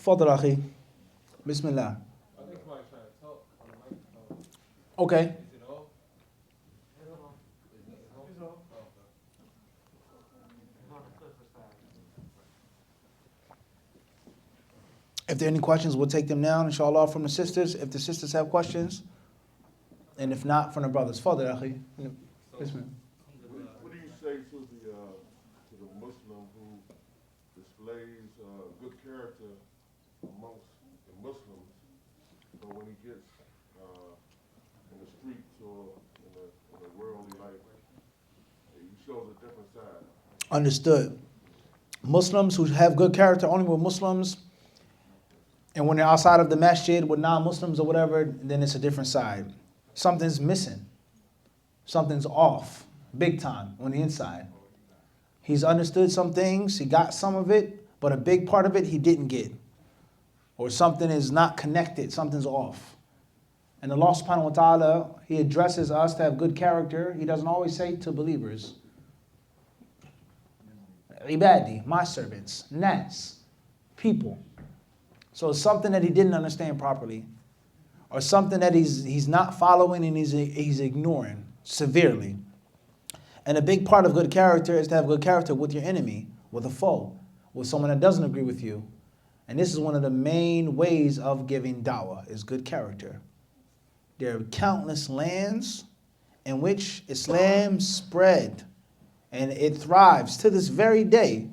Fadl akhi. Bismillah. I think somebody's trying to talk on the microphone. Okay. Is it off? It's off. It's off. Oh, okay. If there are any questions, we'll take them now, inshallah, from the sisters. If the sisters have questions, and if not, from the brothers. Fadl akhi. Bismillah. What do you say to the Muslim who displays good character amongst the Muslims, but when he gets in the streets or in the worldly life, he shows a different side? Understood. Muslims who have good character only with Muslims, and when they're outside of the masjid with non-Muslims or whatever, then it's a different side. Something's missing. Something's off, big time, on the inside. He's understood some things, he got some of it, but a big part of it he didn't get. Or something is not connected, something's off. And Allah subhanahu wa ta'ala, He addresses us to have good character. He doesn't always say to believers, ibadi, my servants, nas, people. So it's something that he didn't understand properly, or something that he's not following and he's ignoring severely. And a big part of good character is to have good character with your enemy, with a foe, with someone that doesn't agree with you. And this is one of the main ways of giving da'wah, is good character. There are countless lands in which Islam spread, and it thrives to this very day,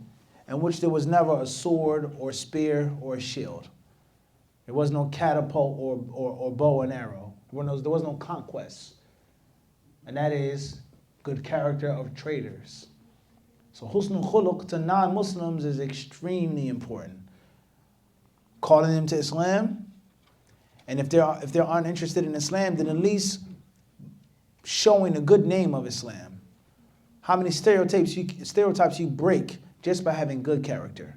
in which there was never a sword or spear or a shield. There was no catapult or bow and arrow. There was no conquest. And that is good character of traitors. So husnul khuluq to non-Muslims is extremely important. Calling them to Islam, and if they aren't interested in Islam, then at least showing a good name of Islam. How many stereotypes you break just by having good character.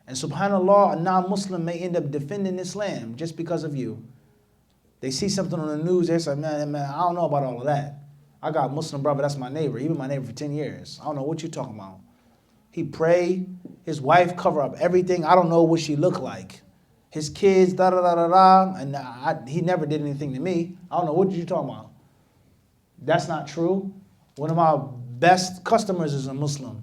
And subhanAllah, a non-Muslim may end up defending Islam just because of you. They see something on the news, they say, man, I don't know about all of that. I got a Muslim brother, that's my neighbor. He been my neighbor for 10 years. I don't know what you're talking about. He pray, his wife cover up everything. I don't know what she looked like. His kids, da-da-da-da-da, and he never did anything to me. I don't know what you're talking about. That's not true. One of my best customers is a Muslim.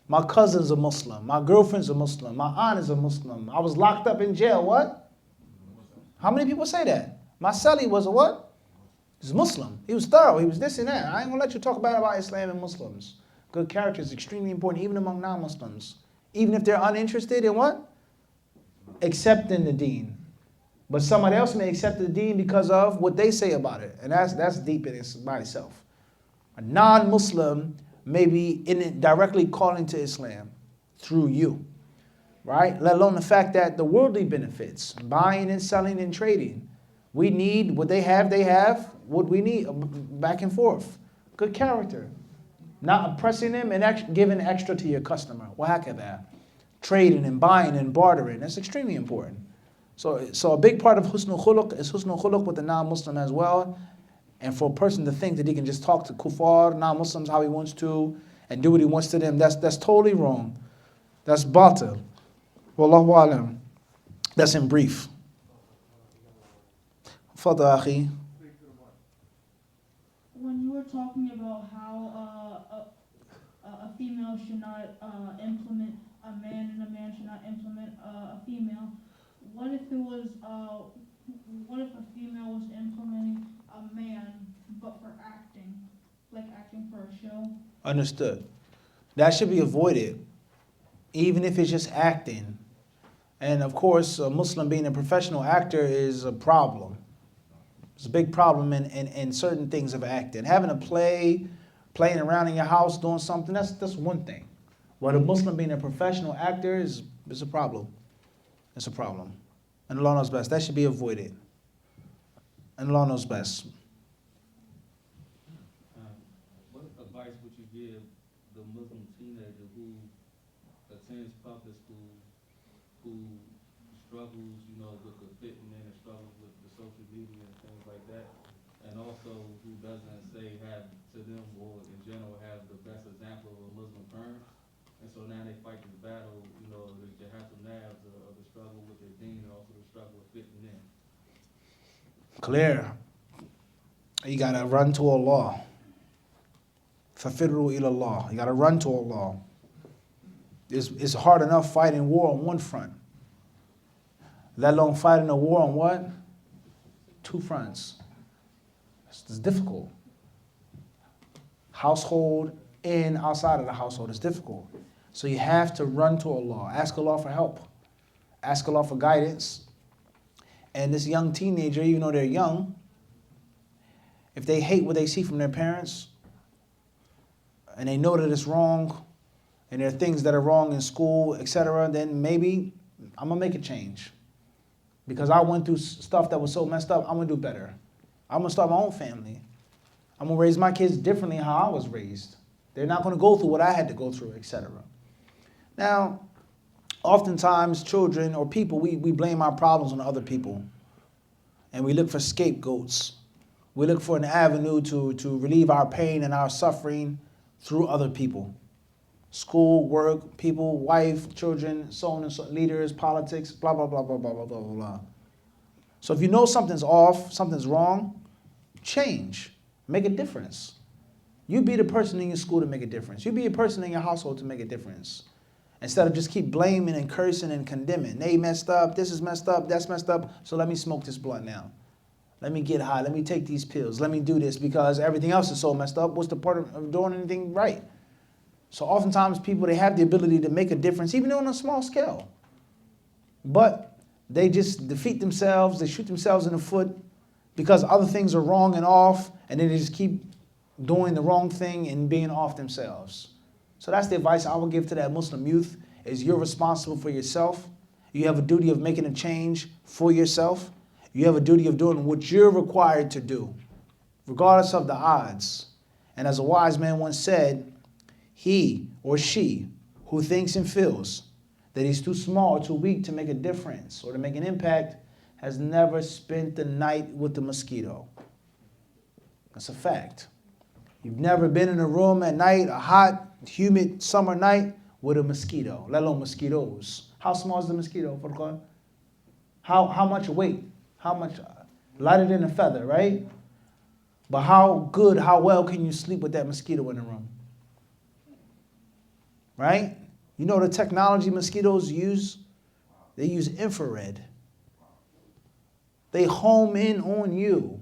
My cousin's a Muslim. My girlfriend's a Muslim. My aunt is a Muslim. I was locked up in jail. What? How many people say that? My cellie was a what? He's Muslim. He was thorough. He was this and that. I ain't gonna let you talk bad about Islam and Muslims. Good character is extremely important, even among non-Muslims. Even if they're uninterested in what? Accepting the deen. But somebody else may accept the deen because of what they say about it. And that's deep in it by itself. A non-Muslim may be directly calling to Islam through you, right? Let alone the fact that the worldly benefits, buying and selling and trading. We need what they have what we need, back and forth. Good character. Not oppressing them and giving extra to your customer. Wahakadha. Trading and buying and bartering. That's extremely important. So a big part of husnul khuluq is husnul khuluq with the non-Muslim as well. And for a person to think that he can just talk to kuffar, non-Muslims how he wants to, and do what he wants to them, that's totally wrong. That's batil. Wallahu alam. That's in brief. Fadda akhi. When you were talking about how a female should not implement a man and a man should not implement a female, what if a female was implementing a man but for acting, like acting for a show? Understood. That should be avoided, even if it's just acting. And of course, a Muslim being a professional actor is a problem. It's a big problem in certain things of acting. Having a playing around in your house, doing something, that's one thing. But a Muslim being a professional actor is a problem. It's a problem. And Allah knows best. That should be avoided. And Allah knows best. What advice would you give the Muslim teenager who attends public school, who struggles, with the fitting in and struggles with the social media and things like that, and also who doesn't have to them or in general have the best example of a Muslim parent, and so now they fight this battle, the Jahatul Nabs of the struggle Clear. You got to run to Allah. فَفِرُّوا إِلَى اللَّهِ. You got to run to Allah. It's hard enough fighting war on one front. Let alone fighting a war on what? Two fronts. It's difficult. Household and outside of the household is difficult. So you have to run to Allah. Ask Allah for help. Ask Allah for guidance. And this young teenager, even though they're young, if they hate what they see from their parents, and they know that it's wrong, and there are things that are wrong in school, etc., then maybe I'm going to make a change. Because I went through stuff that was so messed up, I'm going to do better. I'm going to start my own family. I'm going to raise my kids differently how I was raised. They're not going to go through what I had to go through, etc. Now, oftentimes children or people, we blame our problems on other people. And we look for scapegoats. We look for an avenue to relieve our pain and our suffering through other people. School, work, people, wife, children, so on and so, leaders, politics, blah, blah, blah, blah, blah, blah, blah, blah. So if you know something's off, something's wrong, change. Make a difference. You be the person in your school to make a difference. You be a person in your household to make a difference. Instead of just keep blaming and cursing and condemning. They messed up, this is messed up, that's messed up, so let me smoke this blunt now. Let me get high, let me take these pills, let me do this because everything else is so messed up. What's the part of doing anything right? So oftentimes people, they have the ability to make a difference, even on a small scale. But they just defeat themselves, they shoot themselves in the foot because other things are wrong and off, and then they just keep doing the wrong thing and being off themselves. So that's the advice I would give to that Muslim youth, is you're responsible for yourself. You have a duty of making a change for yourself. You have a duty of doing what you're required to do, regardless of the odds. And as a wise man once said, he or she who thinks and feels that he's too small or too weak to make a difference or to make an impact has never spent the night with the mosquito. That's a fact. You've never been in a room at night, a hot, humid summer night, with a mosquito, let alone mosquitoes. How small is the mosquito, Furqan? How much weight? How much? Lighter than a feather, right? But how good, how well can you sleep with that mosquito in the room? Right? You know the technology mosquitoes use? They use infrared. They home in on you.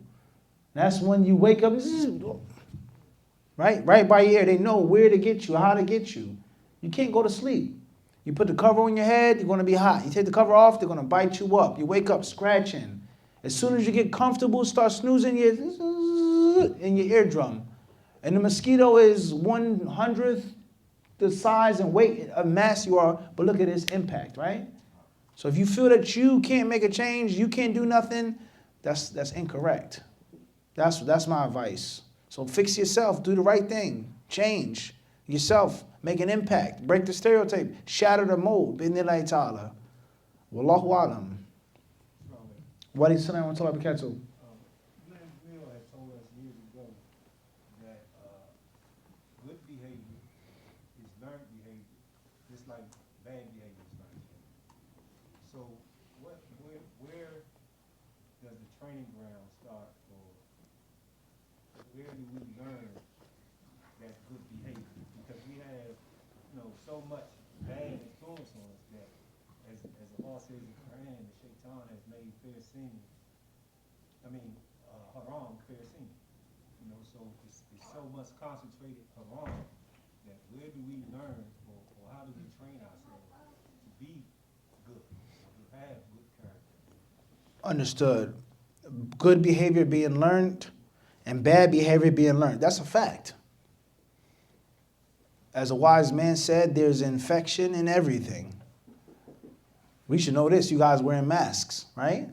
That's when you wake up, right by your ear. They know where to get you, how to get you. You can't go to sleep. You put the cover on your head, you're going to be hot. You take the cover off, they're going to bite you up. You wake up scratching. As soon as you get comfortable, start snoozing in your eardrum. And the mosquito is 1/100th the size and weight of mass you are, but look at its impact, right? So if you feel that you can't make a change, you can't do nothing, that's incorrect. That's my advice. So fix yourself, do the right thing, change yourself, make an impact, break the stereotype, shatter the mold. Bidnillahi ta'ala. Wallahu alam. Wa alaykum salam wa rahmatullahi wa barakatuh. Will had told us years ago that good behavior is learned behavior, just like bad behavior is learned behavior. So where does the training ground start, or where do we learn that good behavior? Because we have, so much bad influence on us that, as Allah says in the Quran, the shaitan has made fair sin. Haram fair sin. So it's so much concentrated haram that where do we learn, or how do we train ourselves to be good, or to have good character? Understood. Good behavior being learned and bad behavior being learned. That's a fact. As a wise man said, there's infection in everything. We should know this. You guys wearing masks, right?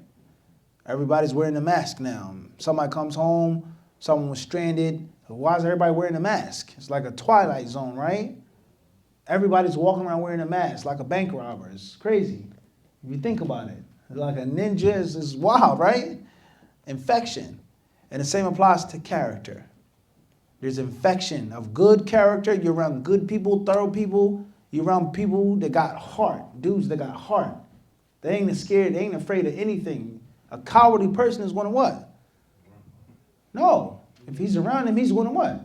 Everybody's wearing a mask now. Somebody comes home, someone was stranded. Why is everybody wearing a mask? It's like a twilight zone, right? Everybody's walking around wearing a mask like a bank robber. It's crazy. If you think about it. Like a ninja is wild, right? Infection. And the same applies to character. There's infection of good character. You're around good people, thorough people. You're around people that got heart. Dudes that got heart. They ain't scared. They ain't afraid of anything. A cowardly person is going to what? No. If he's around him, he's going to what?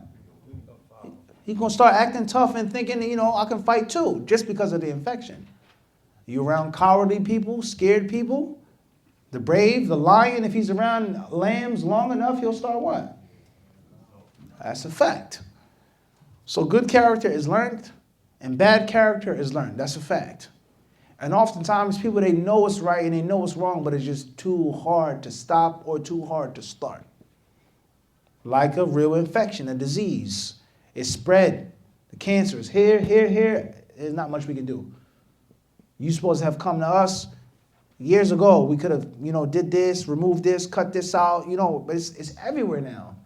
He's going to start acting tough and thinking, I can fight too, just because of the infection. You around cowardly people, scared people, the brave, the lion, if he's around lambs long enough, he'll start what? That's a fact. So good character is learned and bad character is learned. That's a fact. And oftentimes people, they know it's right and they know it's wrong, but it's just too hard to stop or too hard to start. Like a real infection, a disease. It's spread. The cancer is here. There's not much we can do. You supposed to have come to us years ago. We could have, did this, removed this, cut this out, but it's everywhere now.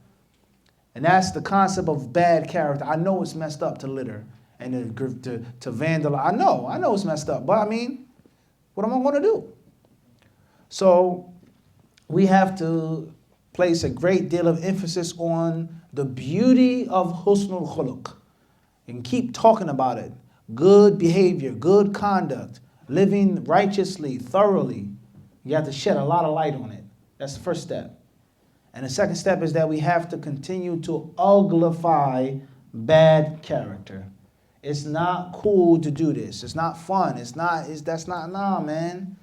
And that's the concept of bad character. I know it's messed up to litter and to vandalize. I know it's messed up, but what am I going to do? So we have to place a great deal of emphasis on the beauty of husnul khuluq and keep talking about it. Good behavior, good conduct, living righteously, thoroughly. You have to shed a lot of light on it. That's the first step. And the second step is that we have to continue to uglify bad character. It's not cool to do this. It's not fun. Nah, man.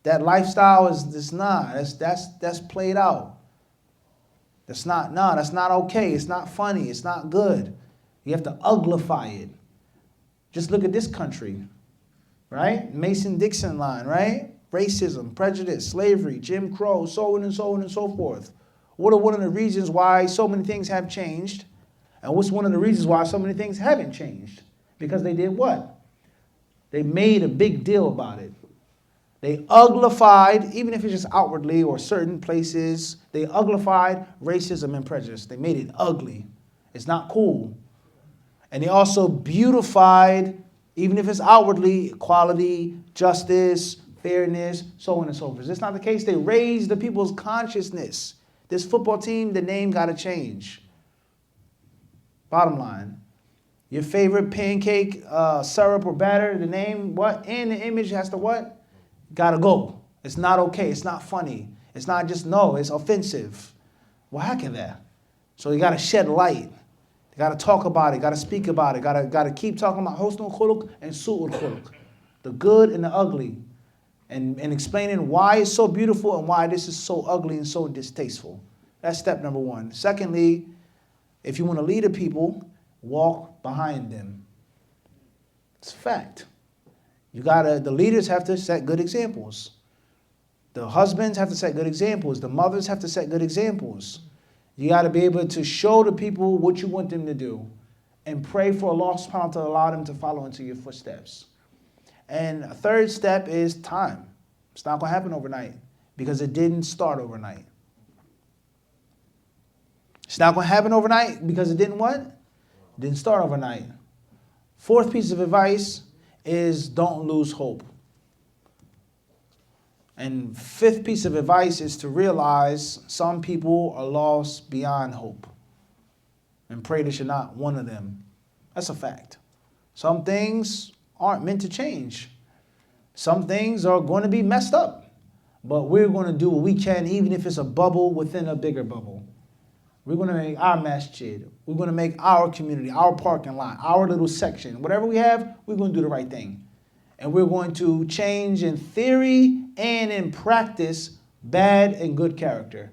That lifestyle that's played out. That's not okay. It's not funny. It's not good. You have to uglify it. Just look at this country, right? Mason-Dixon line, right? Racism, prejudice, slavery, Jim Crow, so on and so on and so forth. What are one of the reasons why so many things have changed? And what's one of the reasons why so many things haven't changed? Because they did what? They made a big deal about it. They uglified, even if it's just outwardly or certain places, they uglified racism and prejudice. They made it ugly. It's not cool. And they also beautified, even if it's outwardly, equality, justice, fairness, so on and so forth. It's not the case. They raised the people's consciousness. This football team, the name got to change. Bottom line. Your favorite pancake, syrup or batter, the name, what? And the image has to what? Got to go. It's not okay. It's not funny. It's not just, it's offensive. Well, how can that? So you got to shed light. You got to talk about it. Got to speak about it. Got to keep talking about husnul khuluq and su'ul khuluq. The good and the ugly. And explaining why it's so beautiful and why this is so ugly and so distasteful. That's step number one. Secondly, if you want to lead a people, walk behind them. It's a fact. The leaders have to set good examples. The husbands have to set good examples. The mothers have to set good examples. You got to be able to show the people what you want them to do and pray for Allah subhanahu wa ta'ala to allow them to follow into your footsteps. And a third step is time. It's not going to happen overnight because it didn't start overnight. It's not going to happen overnight because it didn't what? It didn't start overnight. Fourth piece of advice is don't lose hope. And fifth piece of advice is to realize some people are lost beyond hope. And pray that you're not one of them. That's a fact. Some things aren't meant to change. Some things are going to be messed up. But we're going to do what we can, even if it's a bubble within a bigger bubble. We're going to make our masjid. We're going to make our community, our parking lot, our little section. Whatever we have, we're going to do the right thing. And we're going to change in theory and in practice bad and good character.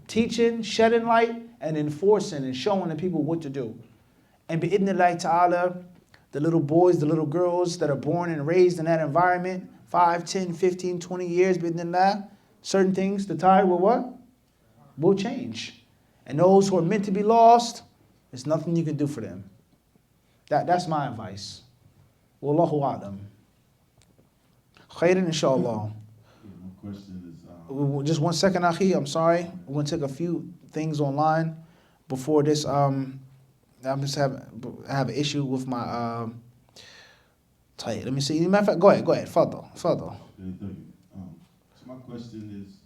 Teaching, shedding light, and enforcing and showing the people what to do. And bi'idhnillahi ta'ala, the little boys, the little girls that are born and raised in that environment, 5, 10, 15, 20 years, bi'idhnillah, certain things, the tide will what? Will change. And those who are meant to be lost, there's nothing you can do for them. That's my advice. Wallahu a'lam. Khairan inshallah. My question is... Just 1 second, Akhi, I'm sorry. We're going to take a few things online before this. I just have an issue with my... Let me see. Matter of fact, go ahead. Fadal. Thank you. So my question is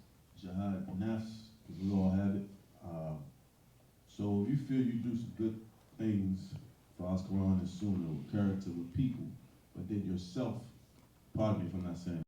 jihad nafs, because we all have it. So if you feel you do some good things for us Quran and Sunnah with character with people, but then yourself, pardon me if I'm not saying